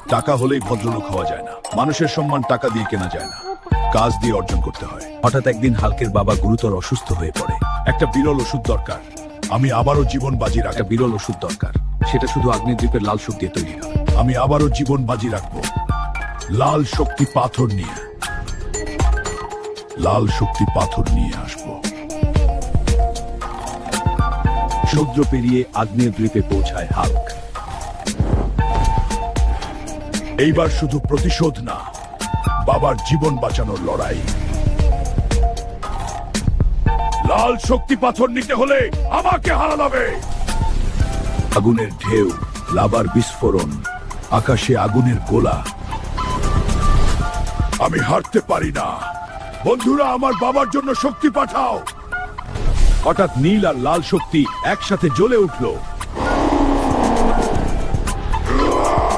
টাকা হলেই ভদ্রলোক হওয়া যায় না। মানুষের সম্মান টাকা দিয়ে কেনা যায় না, কাজ দিয়ে অর্জন করতে হয়। হঠাৎ একদিন হাল্কের বাবা গুরুতর অসুস্থ হয়ে পড়ে। একটা বিরল ওষুধ দরকার। আমি আবারও জীবন বাজি রাখব। একটা বিরল ওষুধ দরকার, সেটা শুধু আগ্নেয়দ্বীপের লাল শক্তি দিয়ে তৈরি হয়। আমি আবারও জীবন বাজি রাখবো লাল শক্তি পাথর নিয়ে। লাল শক্তি পাথর নিয়ে আসবো। সমুদ্র পেরিয়ে আগ্নেয়দ্বীপে পৌঁছায় হাল্ক। এইবার শুধু প্রতিশোধ না, বাবার জীবন বাঁচানোর লড়াই। লাল শক্তি পাথর নিতে হলে আমাকে হারাতে হবে। আগুনের ঢেউ, লাভার বিস্ফোরণ, আকাশে আগুনের গোলা। আমি হারতে পারি না। বন্ধুরা, আমার বাবার জন্য শক্তি পাঠাও। হঠাৎ নীল আর লাল শক্তি একসাথে জ্বলে উঠল।